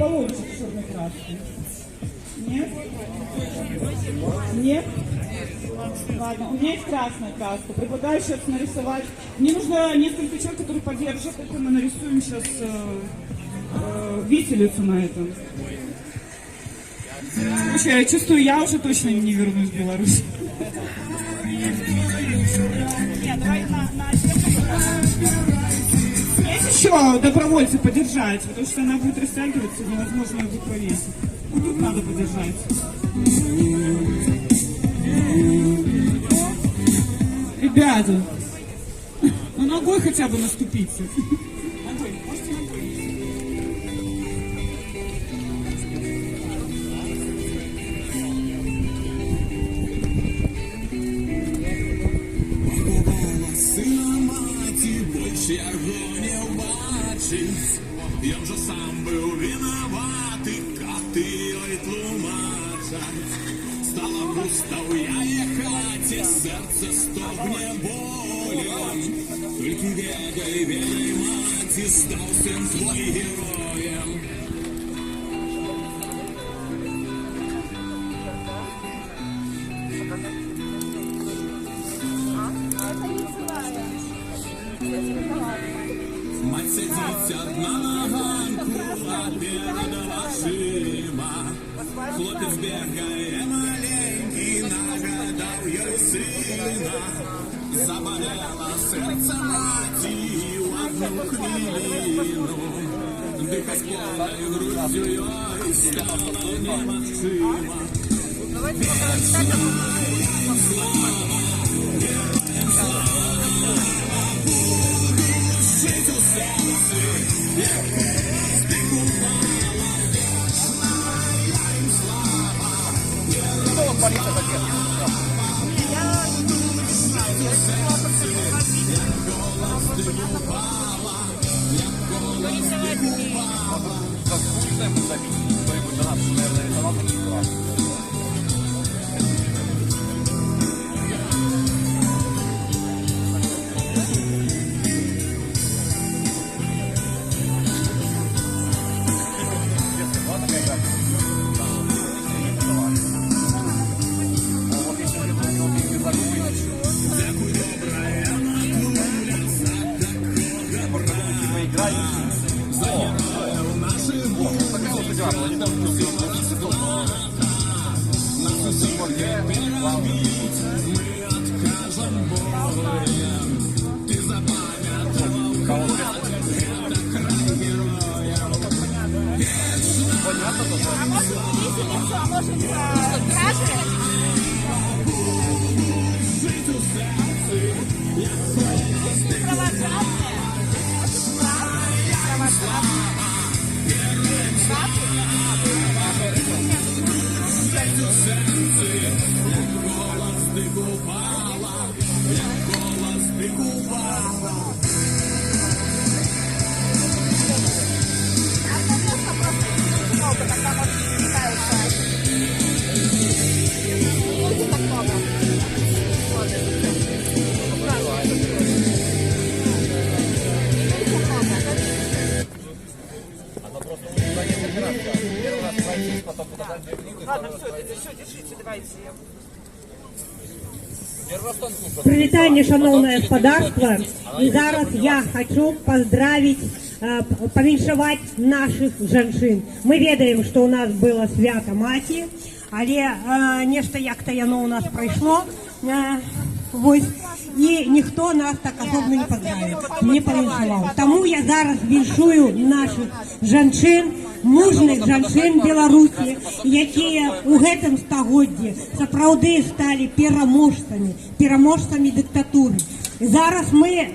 добровольчик черной краски? Нет? Нет? Ладно, у меня есть красная краска. Предлагаю сейчас нарисовать. Мне нужно несколько человек, которые поддержат это. Мы нарисуем сейчас виселицу на этом. Слушай, я чувствую, я уже точно не вернусь в Беларусь. Нет, давай есть еще добровольцы поддержать, потому что она будет растягиваться, невозможно ее будет повесить. Ну, тут надо поддержать. Ребята, ну ногой хотя бы наступите. Ногой, можете ногой? Його не бачить, я вже сам був винуватий, карти ой тлумачать. Стала пуста у яє хаті, серце стогне болем. Тільки ведай, ведай, маті, став син твой героєм. Мать сидить одна на ганку, а перед вашима. Хлопець бігає маленький, нагадав їй сина. Заболело серце маті в одну хвилину. Дихать повною груддю їй стало неможливо. Героям слава, героям слава. Жить у серці, як ти купала, вічна їм слава. Героям слава, жить у серці, як голос ти купала, як голос ти купала. Ладно, все, держите, давайте. Привітання, шановне господарство. І зараз я хочу поздравить, повіншувати наших жінок. Ми ведаємо, що у нас було свято Маті, але нечто як-то яно у нас пройшло. Ось, і ніхто нас так особливо не поздравив, не повіншував. Тому я зараз віншую наших жінок, мужних жінок Білорусі, які у гэтым стагоддзі сапраўды сталі пераможцамі дыктатуры. Зараз мы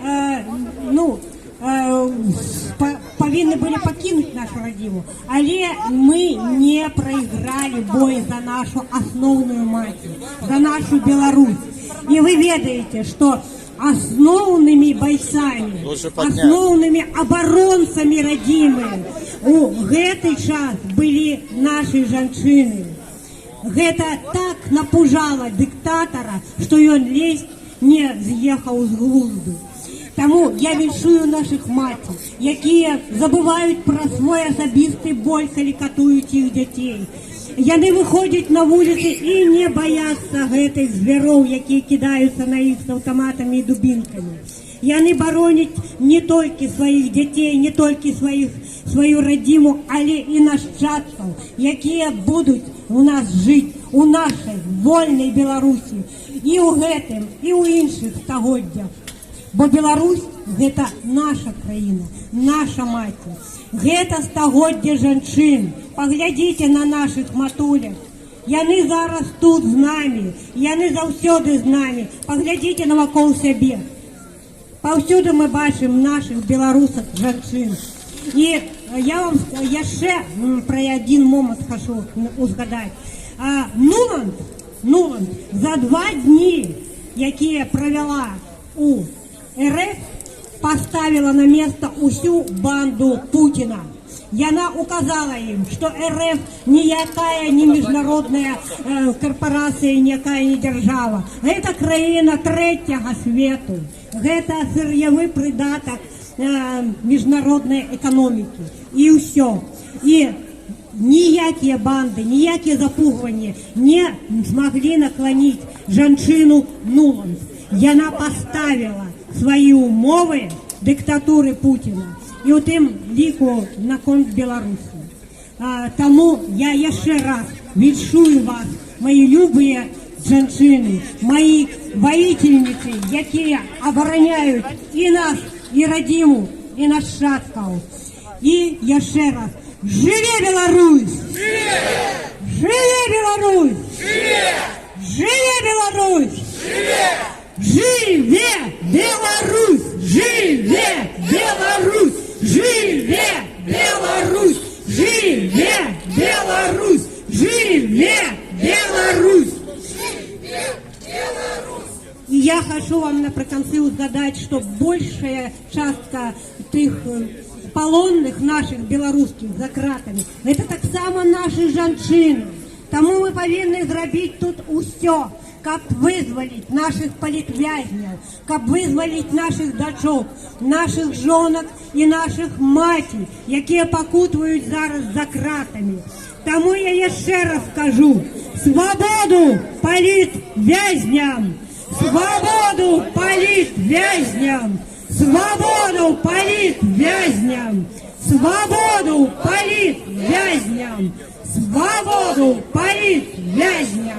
повинны были покинуть нашу родину, але мы не проиграли бой за нашу основную мать, за нашу Беларусь. И вы ведаете, что основными бойцами, основными оборонцами родимыми у гэты час были наши жанчыны. Гэта так напужала диктатора, что он лезть не з'ехал з глузду. Тому я віншую наших матір, які забувають про свій особистий боль, коли катують їх дітей. Яны виходять на вулиці і не бояться гэтых звіров, які кидаються на їх з автоматами і дубинками. Яны боронять не тільки своїх дітей, не тільки свою родину, але і нащадків, які будуть у нас жити, у нашій вольній Білорусі, і у гэтым, і у інших стагоддях. Бо Беларусь – гэта наша краіна, наша маці. Гэта стагоддзе жанчын. Паглядзіце на наших матулях. Яны зараз тут з намі, яны заўсёды з намі. Паглядзіце навакол сябе. Паўсюды мы бачым наших беларусак жанчын. І я вам яшчэ пра адзін момант хочу узгадаць. Нуланд за 2 дні, якія правяла у РФ, поставила на место усю банду Путина. Яна указала им, что РФ никакая не международная корпорация, никакая не держава. Это краина третьего свету. Это сырьевый придаток международной экономики. И все. И ніякие банды, ніякие запугивания не смогли наклонить жанчыну Нуланд. Яна поставила свои умовы диктатуры Путина. І у тим ліку на конт Білорусі. Тому я яшчэ раз віншую вас, мої любі жанчыны, мої воительницы, які обороняють і нас, і родиму, і нащадків. І яшчэ раз, живе Беларусь! Живе Беларусь! Живе Беларусь! Живе Беларусь! Живе Беларусь! Живе Беларусь! Живе Беларусь! Живе Беларусь! И я хочу вам наприкінці узгадать, что большая частка тих полонных наших белорусских за кратами, это так само наши жанчыны. Тому мы повинны зробить тут усё, как вызволить наших политвязнів, как вызволить наших дочок, наших жонок і наших матей, які покутують зараз за кратами. Тому я ще раз кажу: свободу политвязням! Свободу политвязням! Свободу политвязням! Свободу политвязням! Свободу политвязням!